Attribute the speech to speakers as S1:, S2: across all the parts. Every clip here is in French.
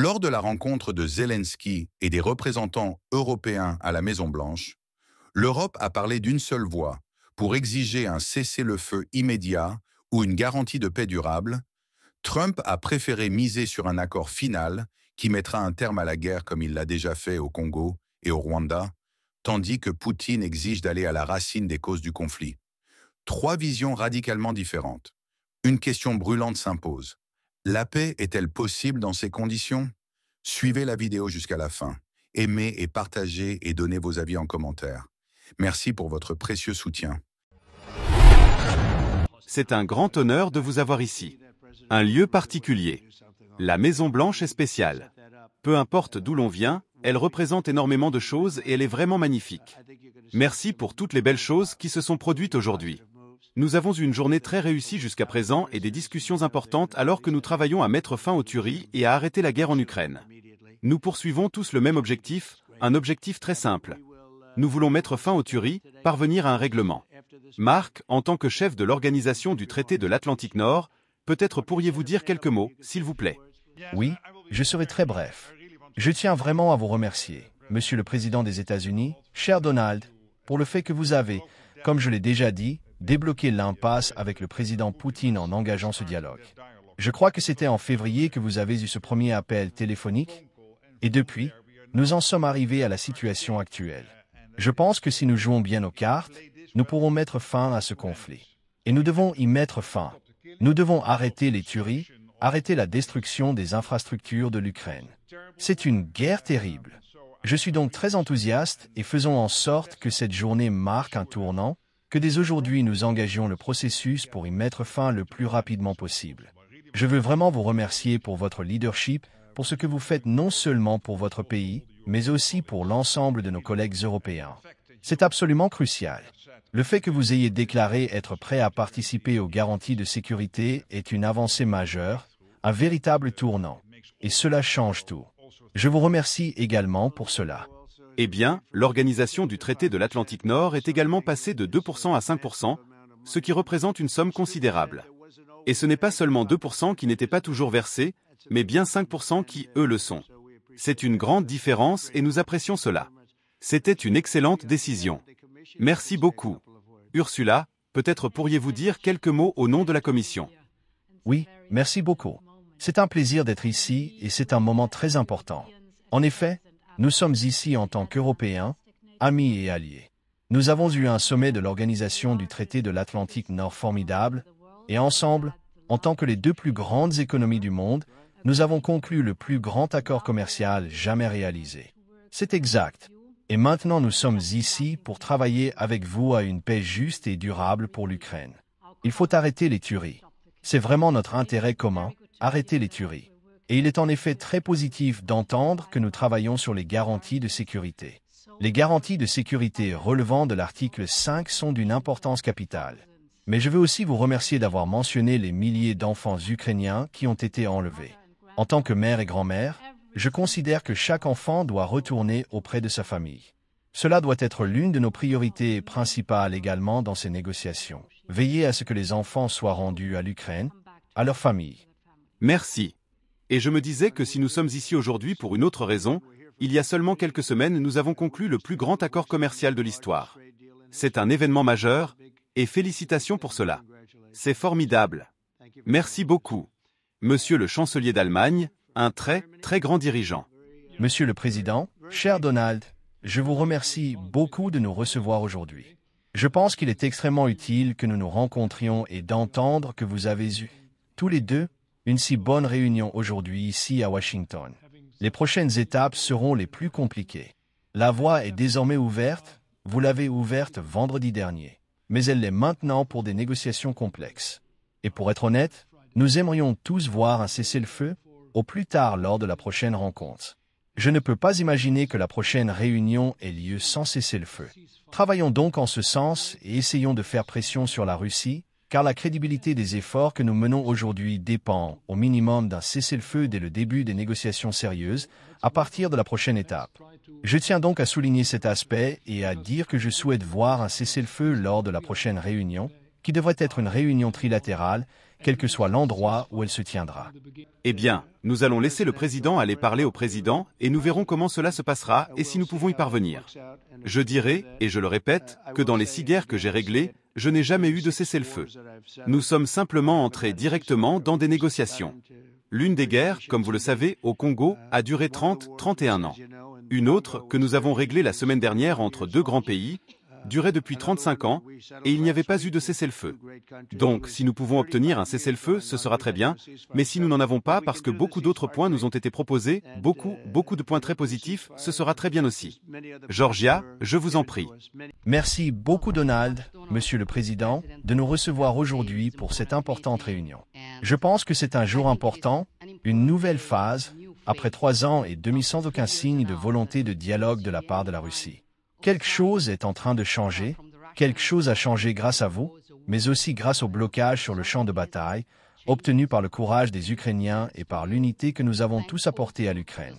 S1: Lors de la rencontre de Zelensky et des représentants européens à la Maison-Blanche, l'Europe a parlé d'une seule voix pour exiger un cessez-le-feu immédiat ou une garantie de paix durable. Trump a préféré miser sur un accord final qui mettra un terme à la guerre comme il l'a déjà fait au Congo et au Rwanda, tandis que Poutine exige d'aller à la racine des causes du conflit. Trois visions radicalement différentes. Une question brûlante s'impose. La paix est-elle possible dans ces conditions? Suivez la vidéo jusqu'à la fin. Aimez et partagez et donnez vos avis en commentaire. Merci pour votre précieux soutien.
S2: C'est un grand honneur de vous avoir ici. Un lieu particulier. La Maison-Blanche est spéciale. Peu importe d'où l'on vient, elle représente énormément de choses et elle est vraiment magnifique. Merci pour toutes les belles choses qui se sont produites aujourd'hui. Nous avons eu une journée très réussie jusqu'à présent et des discussions importantes alors que nous travaillons à mettre fin aux tueries et à arrêter la guerre en Ukraine. Nous poursuivons tous le même objectif, un objectif très simple. Nous voulons mettre fin aux tueries, parvenir à un règlement. Marc, en tant que chef de l'organisation du traité de l'Atlantique Nord, peut-être pourriez-vous dire quelques mots, s'il vous plaît?
S3: Oui, je serai très bref. Je tiens vraiment à vous remercier, Monsieur le Président des États-Unis, cher Donald, pour le fait que vous avez, comme je l'ai déjà dit, débloqué l'impasse avec le président Poutine en engageant ce dialogue. Je crois que c'était en février que vous avez eu ce premier appel téléphonique, et depuis, nous en sommes arrivés à la situation actuelle. Je pense que si nous jouons bien nos cartes, nous pourrons mettre fin à ce conflit. Et nous devons y mettre fin. Nous devons arrêter les tueries, arrêter la destruction des infrastructures de l'Ukraine. C'est une guerre terrible. Je suis donc très enthousiaste et faisons en sorte que cette journée marque un tournant, que dès aujourd'hui nous engagions le processus pour y mettre fin le plus rapidement possible. Je veux vraiment vous remercier pour votre leadership, pour ce que vous faites non seulement pour votre pays, mais aussi pour l'ensemble de nos collègues européens. C'est absolument crucial. Le fait que vous ayez déclaré être prêt à participer aux garanties de sécurité est une avancée majeure, un véritable tournant. Et cela change tout. Je vous remercie également pour cela.
S2: Eh bien, l'organisation du traité de l'Atlantique Nord est également passée de 2% à 5%, ce qui représente une somme considérable. Et ce n'est pas seulement 2% qui n'étaient pas toujours versés, mais bien 5% qui, eux, le sont. C'est une grande différence et nous apprécions cela. C'était une excellente décision. Merci beaucoup. Ursula, peut-être pourriez-vous dire quelques mots au nom de la Commission?
S3: Oui, merci beaucoup. C'est un plaisir d'être ici et c'est un moment très important. En effet, nous sommes ici en tant qu'Européens, amis et alliés. Nous avons eu un sommet de l'Organisation du traité de l'Atlantique Nord formidable, et ensemble, en tant que les deux plus grandes économies du monde, nous avons conclu le plus grand accord commercial jamais réalisé. C'est exact. Et maintenant nous sommes ici pour travailler avec vous à une paix juste et durable pour l'Ukraine. Il faut arrêter les tueries. C'est vraiment notre intérêt commun, arrêter les tueries. Et il est en effet très positif d'entendre que nous travaillons sur les garanties de sécurité. Les garanties de sécurité relevant de l'article 5 sont d'une importance capitale. Mais je veux aussi vous remercier d'avoir mentionné les milliers d'enfants ukrainiens qui ont été enlevés. En tant que mère et grand-mère, je considère que chaque enfant doit retourner auprès de sa famille. Cela doit être l'une de nos priorités principales également dans ces négociations. Veiller à ce que les enfants soient rendus à l'Ukraine, à leur famille.
S2: Merci. Et je me disais que si nous sommes ici aujourd'hui pour une autre raison, il y a seulement quelques semaines nous avons conclu le plus grand accord commercial de l'histoire. C'est un événement majeur, et félicitations pour cela. C'est formidable. Merci beaucoup. Monsieur le chancelier d'Allemagne, un très, très grand dirigeant.
S3: Monsieur le Président, cher Donald, je vous remercie beaucoup de nous recevoir aujourd'hui. Je pense qu'il est extrêmement utile que nous nous rencontrions et d'entendre que vous avez eu, tous les deux, une si bonne réunion aujourd'hui ici à Washington. Les prochaines étapes seront les plus compliquées. La voie est désormais ouverte, vous l'avez ouverte vendredi dernier, mais elle l'est maintenant pour des négociations complexes. Et pour être honnête, nous aimerions tous voir un cessez-le-feu, au plus tard lors de la prochaine rencontre. Je ne peux pas imaginer que la prochaine réunion ait lieu sans cessez-le-feu. Travaillons donc en ce sens et essayons de faire pression sur la Russie, car la crédibilité des efforts que nous menons aujourd'hui dépend, au minimum, d'un cessez-le-feu dès le début des négociations sérieuses, à partir de la prochaine étape. Je tiens donc à souligner cet aspect et à dire que je souhaite voir un cessez-le-feu lors de la prochaine réunion, qui devrait être une réunion trilatérale, quel que soit l'endroit où elle se tiendra.
S2: Eh bien, Nous allons laisser le président aller parler au président et nous verrons comment cela se passera et si nous pouvons y parvenir. Je dirai, et je le répète, que dans les 6 guerres que j'ai réglées, je n'ai jamais eu de cessez-le-feu. Nous sommes simplement entrés directement dans des négociations. L'une des guerres, comme vous le savez, au Congo, a duré 31 ans. Une autre, que nous avons réglée la semaine dernière entre 2 grands pays, durait depuis 35 ans, et il n'y avait pas eu de cessez-le-feu. Donc, si nous pouvons obtenir un cessez-le-feu, ce sera très bien, mais si nous n'en avons pas parce que beaucoup d'autres points nous ont été proposés, beaucoup de points très positifs, ce sera très bien aussi. Georgia, je vous en prie.
S3: Merci beaucoup Donald, Monsieur le Président, de nous recevoir aujourd'hui pour cette importante réunion. Je pense que c'est un jour important, une nouvelle phase, après 3 ans et demi sans aucun signe de volonté de dialogue de la part de la Russie. Quelque chose est en train de changer, quelque chose a changé grâce à vous, mais aussi grâce au blocage sur le champ de bataille, obtenu par le courage des Ukrainiens et par l'unité que nous avons tous apportée à l'Ukraine.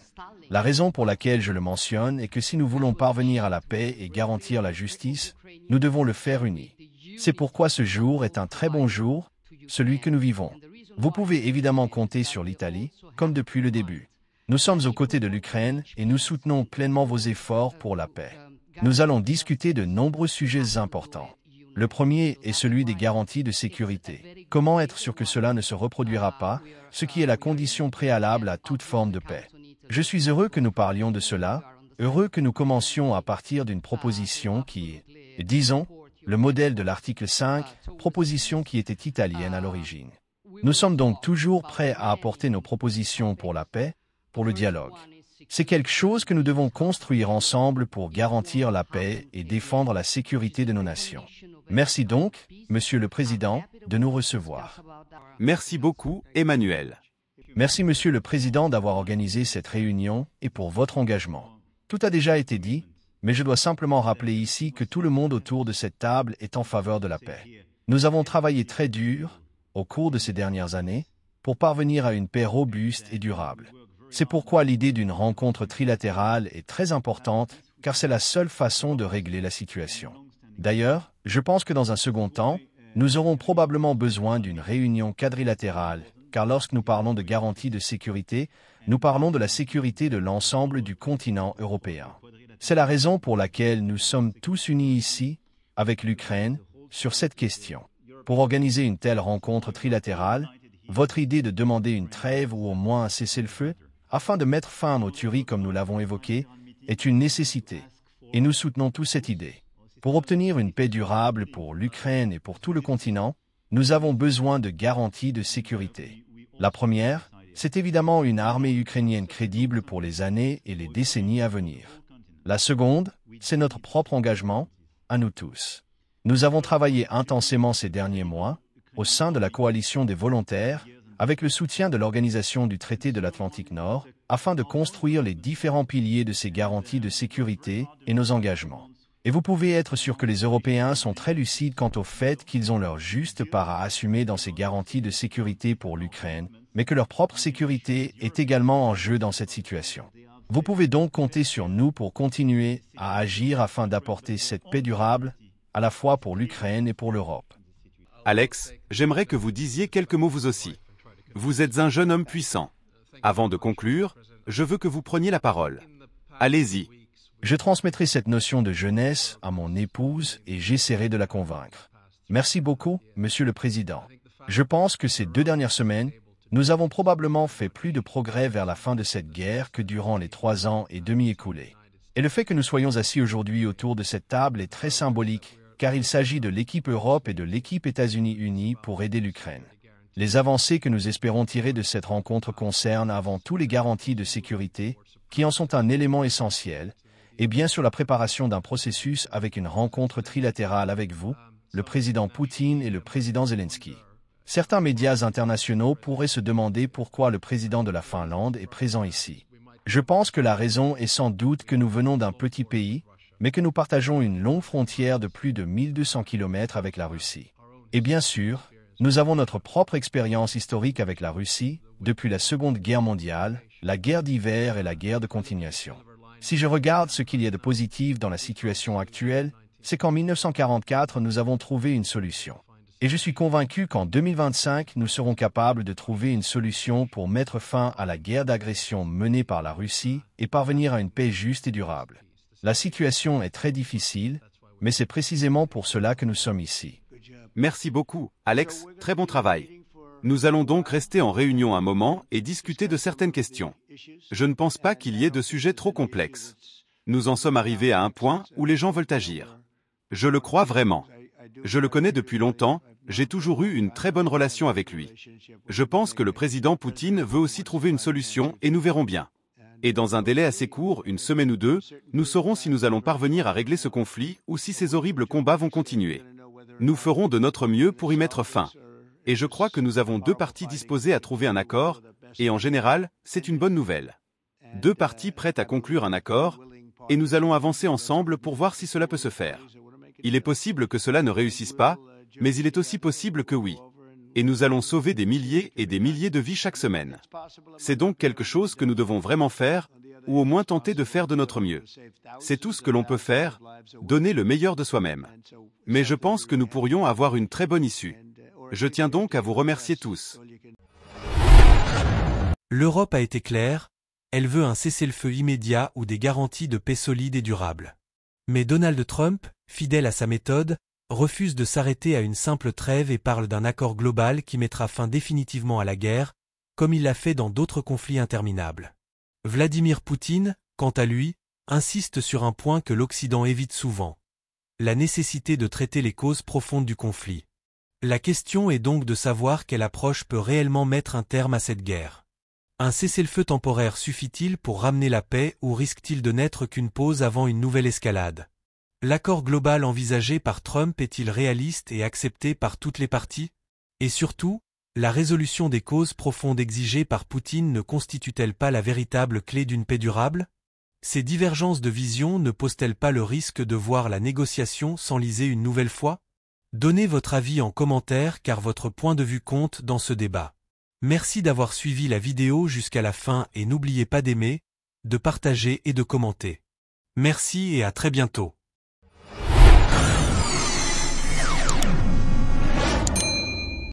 S3: La raison pour laquelle je le mentionne est que si nous voulons parvenir à la paix et garantir la justice, nous devons le faire unis. C'est pourquoi ce jour est un très bon jour, celui que nous vivons. Vous pouvez évidemment compter sur l'Italie, comme depuis le début. Nous sommes aux côtés de l'Ukraine et nous soutenons pleinement vos efforts pour la paix. Nous allons discuter de nombreux sujets importants. Le premier est celui des garanties de sécurité. Comment être sûr que cela ne se reproduira pas, ce qui est la condition préalable à toute forme de paix. Je suis heureux que nous parlions de cela, heureux que nous commencions à partir d'une proposition qui est, disons, le modèle de l'article 5, proposition qui était italienne à l'origine. Nous sommes donc toujours prêts à apporter nos propositions pour la paix, pour le dialogue. C'est quelque chose que nous devons construire ensemble pour garantir la paix et défendre la sécurité de nos nations. Merci donc, Monsieur le Président, de nous recevoir.
S2: Merci beaucoup, Emmanuel.
S3: Merci Monsieur le Président d'avoir organisé cette réunion et pour votre engagement. Tout a déjà été dit, mais je dois simplement rappeler ici que tout le monde autour de cette table est en faveur de la paix. Nous avons travaillé très dur, au cours de ces dernières années, pour parvenir à une paix robuste et durable. C'est pourquoi l'idée d'une rencontre trilatérale est très importante, car c'est la seule façon de régler la situation. D'ailleurs, je pense que dans un second temps, nous aurons probablement besoin d'une réunion quadrilatérale, car lorsque nous parlons de garantie de sécurité, nous parlons de la sécurité de l'ensemble du continent européen. C'est la raison pour laquelle nous sommes tous unis ici, avec l'Ukraine, sur cette question. Pour organiser une telle rencontre trilatérale, votre idée de demander une trêve ou au moins un cessez-le-feu, afin de mettre fin à nos tueries comme nous l'avons évoqué, est une nécessité, et nous soutenons tous cette idée. Pour obtenir une paix durable pour l'Ukraine et pour tout le continent, nous avons besoin de garanties de sécurité. La première, c'est évidemment une armée ukrainienne crédible pour les années et les décennies à venir. La seconde, c'est notre propre engagement, à nous tous. Nous avons travaillé intensément ces derniers mois, au sein de la coalition des volontaires, avec le soutien de l'Organisation du Traité de l'Atlantique Nord, afin de construire les différents piliers de ces garanties de sécurité et nos engagements. Et vous pouvez être sûr que les Européens sont très lucides quant au fait qu'ils ont leur juste part à assumer dans ces garanties de sécurité pour l'Ukraine, mais que leur propre sécurité est également en jeu dans cette situation. Vous pouvez donc compter sur nous pour continuer à agir afin d'apporter cette paix durable, à la fois pour l'Ukraine et pour l'Europe.
S2: Alex, j'aimerais que vous disiez quelques mots vous aussi. Vous êtes un jeune homme puissant. Avant de conclure, je veux que vous preniez la parole. Allez-y.
S3: Je transmettrai cette notion de jeunesse à mon épouse et j'essaierai de la convaincre. Merci beaucoup, Monsieur le Président. Je pense que ces 2 dernières semaines, nous avons probablement fait plus de progrès vers la fin de cette guerre que durant les 3 ans et demi écoulés. Et le fait que nous soyons assis aujourd'hui autour de cette table est très symbolique, car il s'agit de l'équipe Europe et de l'équipe États-Unis unis pour aider l'Ukraine. Les avancées que nous espérons tirer de cette rencontre concernent avant tout les garanties de sécurité, qui en sont un élément essentiel, et bien sûr la préparation d'un processus avec une rencontre trilatérale avec vous, le président Poutine et le président Zelensky. Certains médias internationaux pourraient se demander pourquoi le président de la Finlande est présent ici. Je pense que la raison est sans doute que nous venons d'un petit pays, mais que nous partageons une longue frontière de plus de 1200 km avec la Russie. Et bien sûr, nous avons notre propre expérience historique avec la Russie, depuis la Seconde Guerre mondiale, la guerre d'hiver et la guerre de continuation. Si je regarde ce qu'il y a de positif dans la situation actuelle, c'est qu'en 1944, nous avons trouvé une solution. Et je suis convaincu qu'en 2025, nous serons capables de trouver une solution pour mettre fin à la guerre d'agression menée par la Russie et parvenir à une paix juste et durable. La situation est très difficile, mais c'est précisément pour cela que nous sommes ici.
S2: Merci beaucoup, Alex, très bon travail. Nous allons donc rester en réunion un moment et discuter de certaines questions. Je ne pense pas qu'il y ait de sujets trop complexes. Nous en sommes arrivés à un point où les gens veulent agir. Je le crois vraiment. Je le connais depuis longtemps, j'ai toujours eu une très bonne relation avec lui. Je pense que le président Poutine veut aussi trouver une solution et nous verrons bien. Et dans un délai assez court, une semaine ou deux, nous saurons si nous allons parvenir à régler ce conflit ou si ces horribles combats vont continuer. Nous ferons de notre mieux pour y mettre fin. Et je crois que nous avons deux parties disposées à trouver un accord, et en général, c'est une bonne nouvelle. Deux parties prêtes à conclure un accord, et nous allons avancer ensemble pour voir si cela peut se faire. Il est possible que cela ne réussisse pas, mais il est aussi possible que oui. Et nous allons sauver des milliers et des milliers de vies chaque semaine. C'est donc quelque chose que nous devons vraiment faire, ou au moins tenter de faire de notre mieux. C'est tout ce que l'on peut faire, donner le meilleur de soi-même. Mais je pense que nous pourrions avoir une très bonne issue. Je tiens donc à vous remercier tous.
S4: L'Europe a été claire, elle veut un cessez-le-feu immédiat ou des garanties de paix solides et durables. Mais Donald Trump, fidèle à sa méthode, refuse de s'arrêter à une simple trêve et parle d'un accord global qui mettra fin définitivement à la guerre, comme il l'a fait dans d'autres conflits interminables. Vladimir Poutine, quant à lui, insiste sur un point que l'Occident évite souvent: la nécessité de traiter les causes profondes du conflit. La question est donc de savoir quelle approche peut réellement mettre un terme à cette guerre. Un cessez-le-feu temporaire suffit-il pour ramener la paix ou risque-t-il de n'être qu'une pause avant une nouvelle escalade? L'accord global envisagé par Trump est-il réaliste et accepté par toutes les parties? Et surtout, la résolution des causes profondes exigées par Poutine ne constitue-t-elle pas la véritable clé d'une paix durable? Ces divergences de vision ne posent-elles pas le risque de voir la négociation s'enliser une nouvelle fois? Donnez votre avis en commentaire car votre point de vue compte dans ce débat. Merci d'avoir suivi la vidéo jusqu'à la fin et n'oubliez pas d'aimer, de partager et de commenter. Merci et à très bientôt.